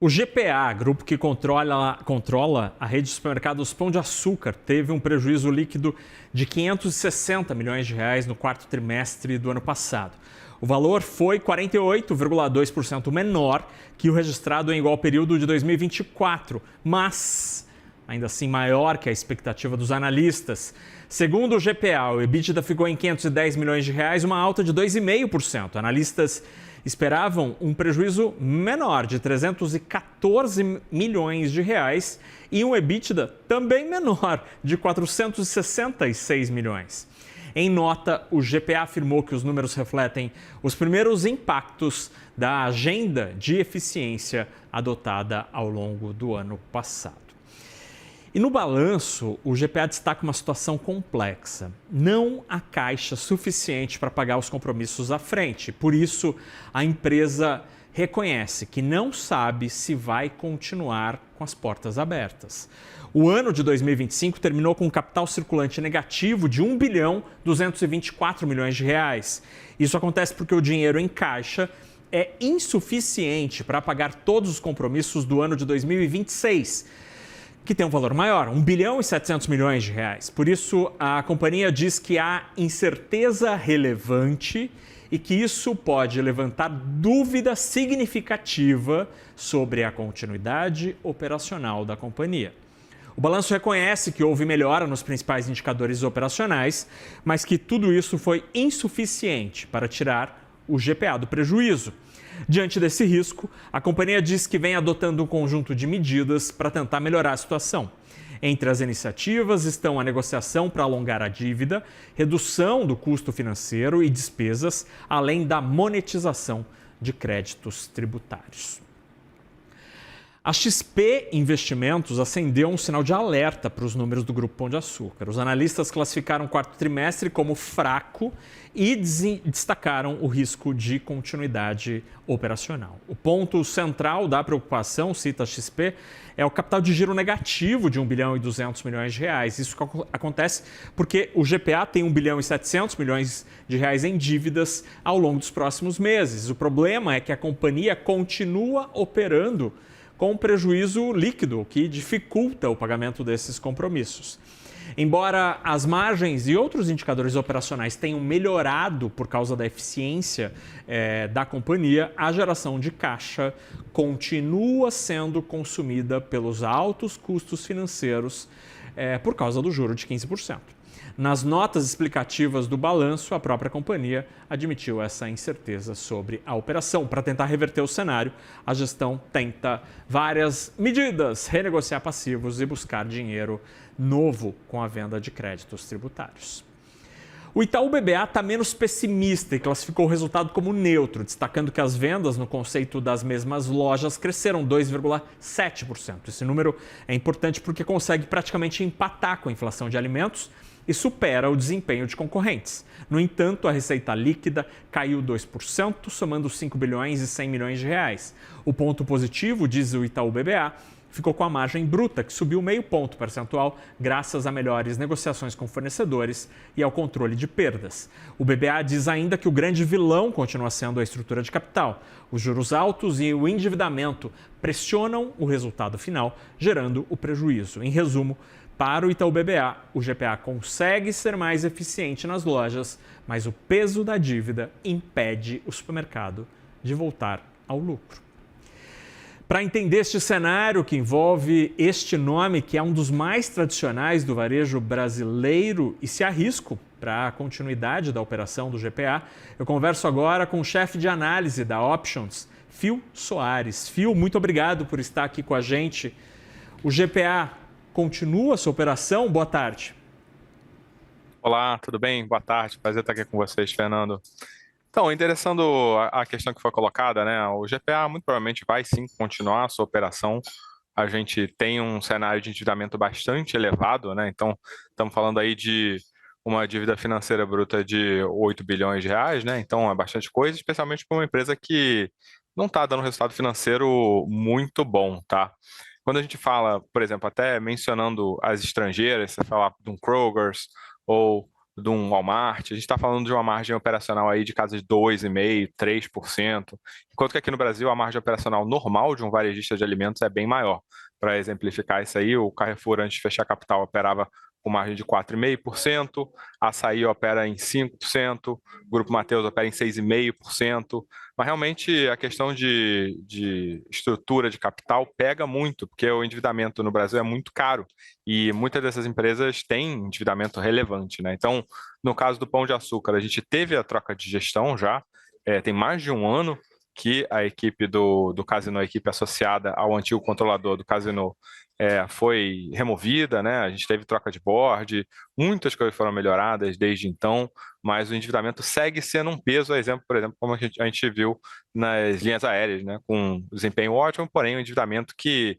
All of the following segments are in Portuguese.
O GPA, grupo que controla a rede de supermercados Pão de Açúcar, teve um prejuízo líquido de 560 milhões de reais no quarto trimestre do ano passado. O valor foi 48,2% menor que o registrado em igual período de 2024, mas ainda assim maior que a expectativa dos analistas. Segundo o GPA, o EBITDA ficou em 510 milhões de reais, uma alta de 2,5%. Analistas esperavam um prejuízo menor de 314 milhões de reais e um EBITDA também menor de 466 milhões. Em nota, o GPA afirmou que os números refletem os primeiros impactos da agenda de eficiência adotada ao longo do ano passado. E no balanço, o GPA destaca uma situação complexa. Não há caixa suficiente para pagar os compromissos à frente. Por isso, a empresa reconhece que não sabe se vai continuar com as portas abertas. O ano de 2025 terminou com um capital circulante negativo de 1 bilhão 224 milhões de reais. Isso acontece porque o dinheiro em caixa é insuficiente para pagar todos os compromissos do ano de 2026. Que tem um valor maior, 1 bilhão e 700 milhões de reais. Por isso, a companhia diz que há incerteza relevante e que isso pode levantar dúvida significativa sobre a continuidade operacional da companhia. O balanço reconhece que houve melhora nos principais indicadores operacionais, mas que tudo isso foi insuficiente para tirar o GPA do prejuízo. Diante desse risco, a companhia diz que vem adotando um conjunto de medidas para tentar melhorar a situação. Entre as iniciativas estão a negociação para alongar a dívida, redução do custo financeiro e despesas, além da monetização de créditos tributários. A XP Investimentos acendeu um sinal de alerta para os números do Grupo Pão de Açúcar. Os analistas classificaram o quarto trimestre como fraco e destacaram o risco de continuidade operacional. O ponto central da preocupação, cita a XP, é o capital de giro negativo de 1 bilhão e 200 milhões de reais. Isso acontece porque o GPA tem 1 bilhão e 700 milhões de reais em dívidas ao longo dos próximos meses. O problema é que a companhia continua operando com prejuízo líquido, que dificulta o pagamento desses compromissos. Embora as margens e outros indicadores operacionais tenham melhorado por causa da eficiência da companhia, a geração de caixa continua sendo consumida pelos altos custos financeiros por causa do juro de 15%. Nas notas explicativas do balanço, a própria companhia admitiu essa incerteza sobre a operação. Para tentar reverter o cenário, a gestão tenta várias medidas, renegociar passivos e buscar dinheiro novo com a venda de créditos tributários. O Itaú BBA está menos pessimista e classificou o resultado como neutro, destacando que as vendas no conceito das mesmas lojas cresceram 2,7%. Esse número é importante porque consegue praticamente empatar com a inflação de alimentos e supera o desempenho de concorrentes. No entanto, a receita líquida caiu 2%, somando 5 bilhões e 100 milhões de reais. O ponto positivo, diz o Itaú BBA, ficou com a margem bruta, que subiu meio ponto percentual graças a melhores negociações com fornecedores e ao controle de perdas. O BBA diz ainda que o grande vilão continua sendo a estrutura de capital. Os juros altos e o endividamento pressionam o resultado final, gerando o prejuízo. Em resumo, para o Itaú BBA, o GPA consegue ser mais eficiente nas lojas, mas o peso da dívida impede o supermercado de voltar ao lucro. Para entender este cenário que envolve este nome, que é um dos mais tradicionais do varejo brasileiro e se há risco para a continuidade da operação do GPA, eu converso agora com o chefe de análise da Options, Phil Soares. Phil, muito obrigado por estar aqui com a gente. O GPA continua a sua operação? Boa tarde. Olá, tudo bem? Boa tarde, prazer estar aqui com vocês, Fernando. Então, interessando a questão que foi colocada, né? O GPA muito provavelmente vai sim continuar a sua operação. A gente tem um cenário de endividamento bastante elevado, né? Então, estamos falando aí de uma dívida financeira bruta de 8 bilhões de reais, né? Então, é bastante coisa, especialmente para uma empresa que não está dando resultado financeiro muito bom, tá? Quando a gente fala, por exemplo, até mencionando as estrangeiras, você fala de um Kroger's ou de um Walmart, a gente está falando de uma margem operacional aí de casa de 2,5%, 3%, enquanto que aqui no Brasil a margem operacional normal de um varejista de alimentos é bem maior. Para exemplificar isso aí, o Carrefour, antes de fechar capital, operava com margem de 4,5%, a Açaí opera em 5%, o Grupo Mateus opera em 6,5%, mas realmente a questão de estrutura de capital pega muito, porque o endividamento no Brasil é muito caro e muitas dessas empresas têm endividamento relevante, né? Então, no caso do Pão de Açúcar, a gente teve a troca de gestão já, tem mais de um ano que a equipe do Casino, a equipe associada ao antigo controlador do Casino, foi removida, né? A gente teve troca de board, muitas coisas foram melhoradas desde então, mas o endividamento segue sendo um peso, por exemplo, como a gente viu nas linhas aéreas, né? Com desempenho ótimo, porém um endividamento que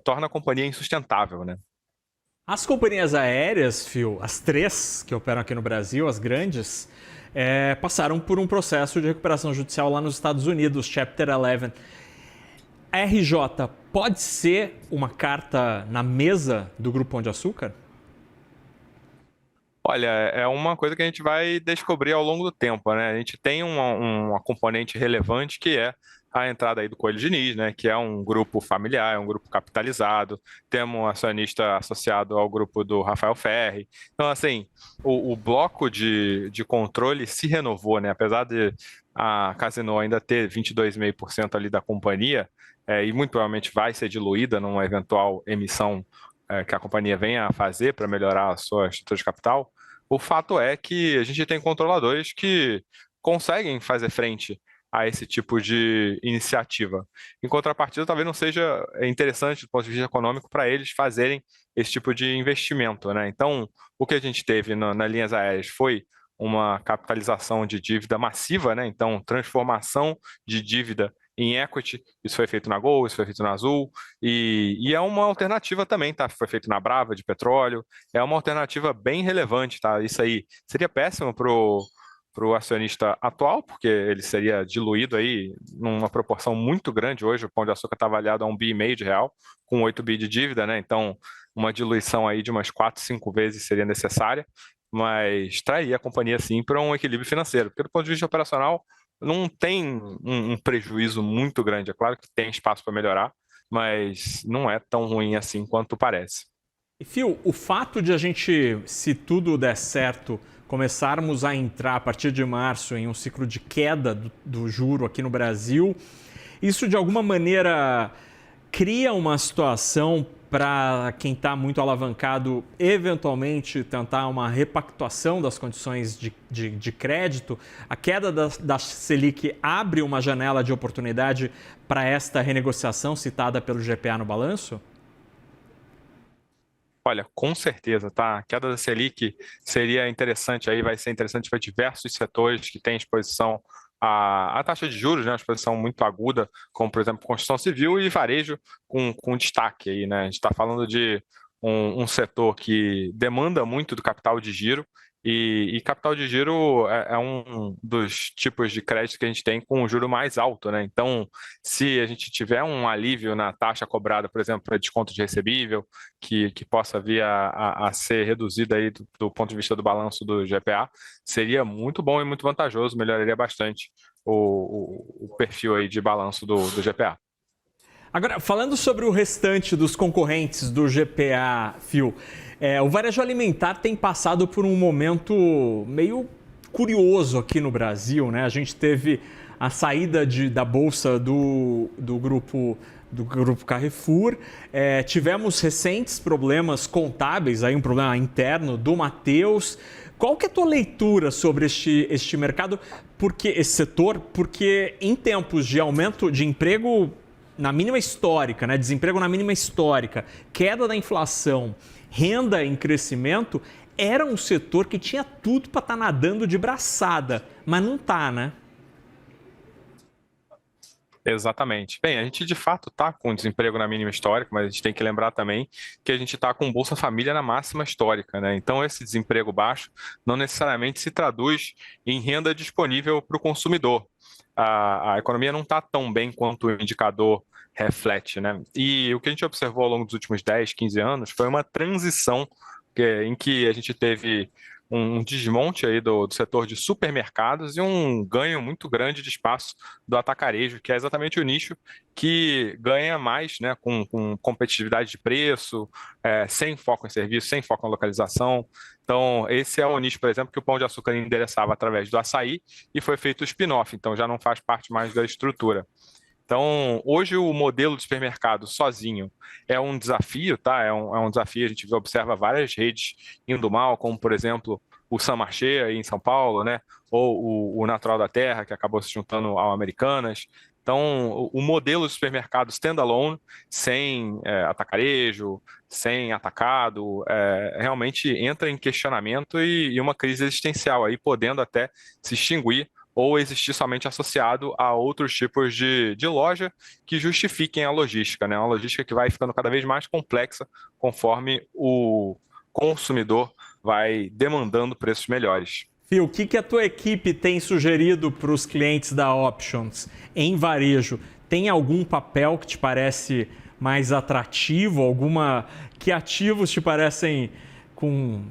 torna a companhia insustentável, né? As companhias aéreas, Phil, as três que operam aqui no Brasil, as grandes, passaram por um processo de recuperação judicial lá nos Estados Unidos, Chapter 11. A RJ pode ser uma carta na mesa do Grupo Pão de Açúcar? Olha, é uma coisa que a gente vai descobrir ao longo do tempo, né? A gente tem uma componente relevante que é a entrada aí do Coelho Diniz, né? Que é um grupo familiar, é um grupo capitalizado. Temos um acionista associado ao grupo do Rafael Ferri. Então, assim, o bloco de controle se renovou, né? Apesar de a Casino ainda ter 22,5% ali da companhia, e muito provavelmente vai ser diluída numa eventual emissão que a companhia venha a fazer para melhorar a sua estrutura de capital, o fato é que a gente tem controladores que conseguem fazer frente a esse tipo de iniciativa. Em contrapartida, talvez não seja interessante do ponto de vista econômico para eles fazerem esse tipo de investimento, né? Então, o que a gente teve nas linhas aéreas foi uma capitalização de dívida massiva, né? Então, transformação de dívida em equity, isso foi feito na Gol, isso foi feito na Azul, e é uma alternativa também, tá? Foi feito na Brava de petróleo, é uma alternativa bem relevante, tá? Isso aí seria péssimo pro acionista atual, porque ele seria diluído aí numa proporção muito grande hoje, o Pão de Açúcar está avaliado a 1,5 bi de real, com 8 bi de dívida, né? Então, uma diluição aí de umas 4, 5 vezes seria necessária, mas traria a companhia, sim, para um equilíbrio financeiro, porque do ponto de vista operacional, não tem um prejuízo muito grande. É claro que tem espaço para melhorar, mas não é tão ruim assim quanto parece. E, Phil, o fato de a gente, se tudo der certo, começarmos a entrar a partir de março em um ciclo de queda do juro aqui no Brasil, isso de alguma maneira cria uma situação para quem está muito alavancado eventualmente tentar uma repactuação das condições de crédito. A queda da Selic abre uma janela de oportunidade para esta renegociação citada pelo GPA no balanço? Olha, com certeza, tá? A queda da Selic seria interessante aí, vai ser interessante para diversos setores que têm exposição à taxa de juros, né? Uma exposição muito aguda, como por exemplo construção civil e varejo com destaque aí, né? A gente está falando de um setor que demanda muito do capital de giro. E capital de giro é um dos tipos de crédito que a gente tem com o juro mais alto, né? Então, se a gente tiver um alívio na taxa cobrada, por exemplo, para desconto de recebível, que possa vir a ser reduzida aí do ponto de vista do balanço do GPA, seria muito bom e muito vantajoso, melhoraria bastante o perfil aí de balanço do GPA. Agora, falando sobre o restante dos concorrentes do GPA, Phil, o varejo alimentar tem passado por um momento meio curioso aqui no Brasil, né? A gente teve a saída da bolsa do grupo Carrefour, tivemos recentes problemas contábeis, aí um problema interno do Mateus. Qual que é a tua leitura sobre este mercado, esse setor? Porque em tempos de aumento de emprego na mínima histórica, né? Desemprego na mínima histórica, queda da inflação, renda em crescimento, era um setor que tinha tudo para estar nadando de braçada, mas não está, né? Exatamente. Bem, a gente de fato está com desemprego na mínima histórica, mas a gente tem que lembrar também que a gente está com Bolsa Família na máxima histórica, né? Então, esse desemprego baixo não necessariamente se traduz em renda disponível para o consumidor. A economia não está tão bem quanto o indicador reflete, né? E o que a gente observou ao longo dos últimos 10, 15 anos foi uma transição em que a gente teve um desmonte aí do setor de supermercados e um ganho muito grande de espaço do atacarejo, que é exatamente o nicho que ganha mais, né, com competitividade de preço, sem foco em serviço, sem foco em localização. Então, esse é o nicho, por exemplo, que o Pão de Açúcar endereçava através do açaí e foi feito o spin-off, então já não faz parte mais da estrutura. Então, hoje o modelo de supermercado sozinho é um desafio, tá? É um desafio, a gente observa várias redes indo mal, como por exemplo o San Marché aí em São Paulo, né? Ou o Natural da Terra, que acabou se juntando ao Americanas. Então, o modelo de supermercado standalone, sem atacarejo, sem atacado, realmente entra em questionamento e uma crise existencial aí, podendo até se extinguir ou existir somente associado a outros tipos de loja que justifiquem a logística, né? Uma logística que vai ficando cada vez mais complexa conforme o consumidor vai demandando preços melhores. Fio, o que a tua equipe tem sugerido para os clientes da Options em varejo? Tem algum papel que te parece mais atrativo? Que ativos te parecem com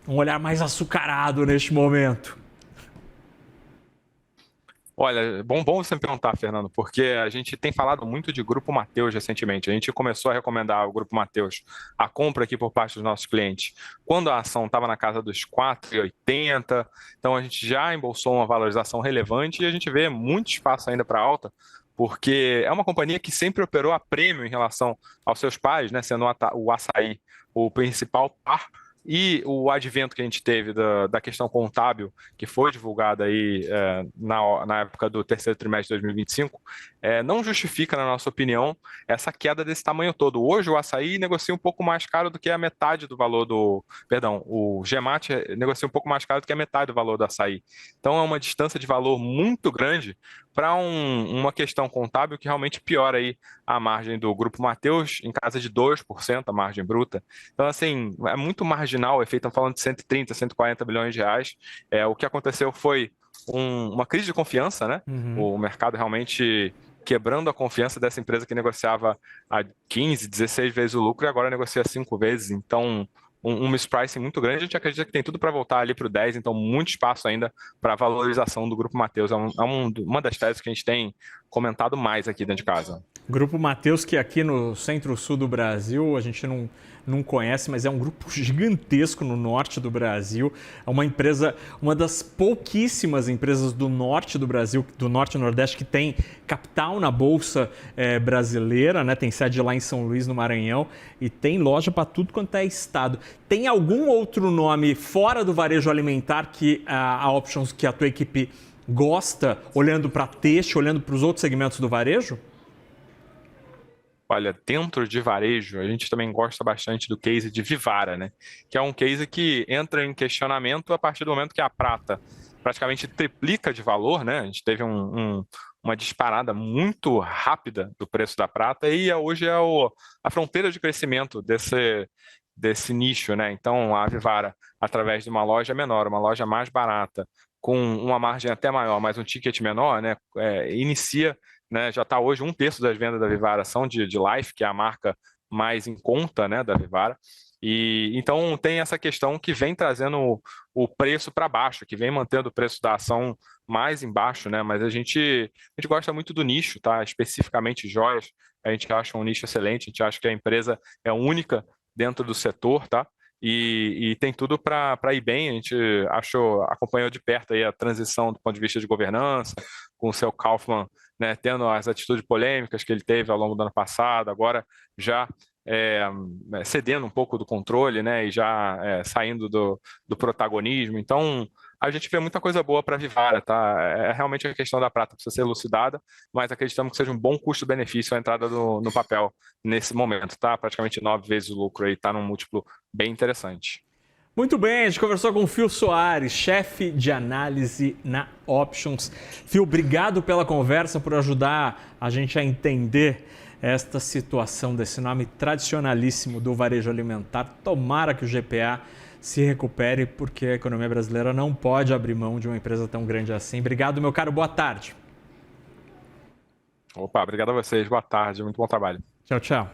um olhar mais açucarado neste momento? Olha, bom você me perguntar, Fernando, porque a gente tem falado muito de Grupo Mateus recentemente. A gente começou a recomendar o Grupo Mateus, a compra aqui por parte dos nossos clientes, quando a ação estava na casa dos 4,80. Então a gente já embolsou uma valorização relevante e a gente vê muito espaço ainda para alta, porque é uma companhia que sempre operou a prêmio em relação aos seus pares, né, sendo o Açaí o principal par. E o advento que a gente teve da questão contábil, que foi divulgada aí na época do terceiro trimestre de 2025, não justifica, na nossa opinião, essa queda desse tamanho todo. Hoje o açaí negocia um pouco mais caro do que a metade do valor do... Perdão, o Gemate negocia um pouco mais caro do que a metade do valor do açaí. Então é uma distância de valor muito grande para uma questão contábil que realmente piora aí a margem do Grupo Mateus, em casa de 2% a margem bruta. Então, assim, é muito marginal o efeito, estamos falando de 130, 140 bilhões de reais. O que aconteceu foi uma crise de confiança, né? O mercado realmente quebrando a confiança dessa empresa que negociava a 15, 16 vezes o lucro e agora negocia 5 vezes. Então, um mispricing muito grande. A gente acredita que tem tudo para voltar ali para o 10, então muito espaço ainda para a valorização do Grupo Mateus. Uma das teses que a gente tem comentado mais aqui dentro de casa. Grupo Mateus, que aqui no centro-sul do Brasil a gente não conhece, mas é um grupo gigantesco no norte do Brasil. É uma empresa, uma das pouquíssimas empresas do norte do Brasil, do norte e nordeste, que tem capital na Bolsa brasileira, né? Tem sede lá em São Luís, no Maranhão, e tem loja para tudo quanto é estado. Tem algum outro nome fora do varejo alimentar que a Options, que a tua equipe gosta, olhando para têxtil, olhando para os outros segmentos do varejo? Olha, dentro de varejo, a gente também gosta bastante do case de Vivara, né? Que é um case que entra em questionamento a partir do momento que a prata praticamente triplica de valor, né? A gente teve uma disparada muito rápida do preço da prata e hoje é a fronteira de crescimento desse nicho, né? Então, a Vivara, através de uma loja menor, uma loja mais barata, com uma margem até maior, mas um ticket menor, né? Inicia, né, já está hoje 1/3 das vendas da Vivara são de Life, que é a marca mais em conta, né, da Vivara. E então tem essa questão que vem trazendo o preço para baixo, que vem mantendo o preço da ação mais embaixo, né? Mas a gente gosta muito do nicho, tá? Especificamente joias, a gente acha um nicho excelente, a gente acha que a empresa é única dentro do setor, tá? E tem tudo para ir bem. A gente acompanhou de perto aí a transição do ponto de vista de governança, com o seu Kaufmann, né, tendo as atitudes polêmicas que ele teve ao longo do ano passado, agora já cedendo um pouco do controle, né, e já saindo do protagonismo. Então, a gente vê muita coisa boa para a Vivara, tá? Realmente a questão da prata precisa ser elucidada, mas acreditamos que seja um bom custo-benefício a entrada no papel nesse momento, tá? Praticamente 9 vezes o lucro aí, tá num múltiplo bem interessante. Muito bem, a gente conversou com o Fio Soares, chefe de análise na Options. Fio, obrigado pela conversa, por ajudar a gente a entender esta situação desse nome tradicionalíssimo do varejo alimentar. Tomara que o GPA se recupere, porque a economia brasileira não pode abrir mão de uma empresa tão grande assim. Obrigado, meu caro. Boa tarde. Opa, obrigado a vocês. Boa tarde. Muito bom trabalho. Tchau, tchau.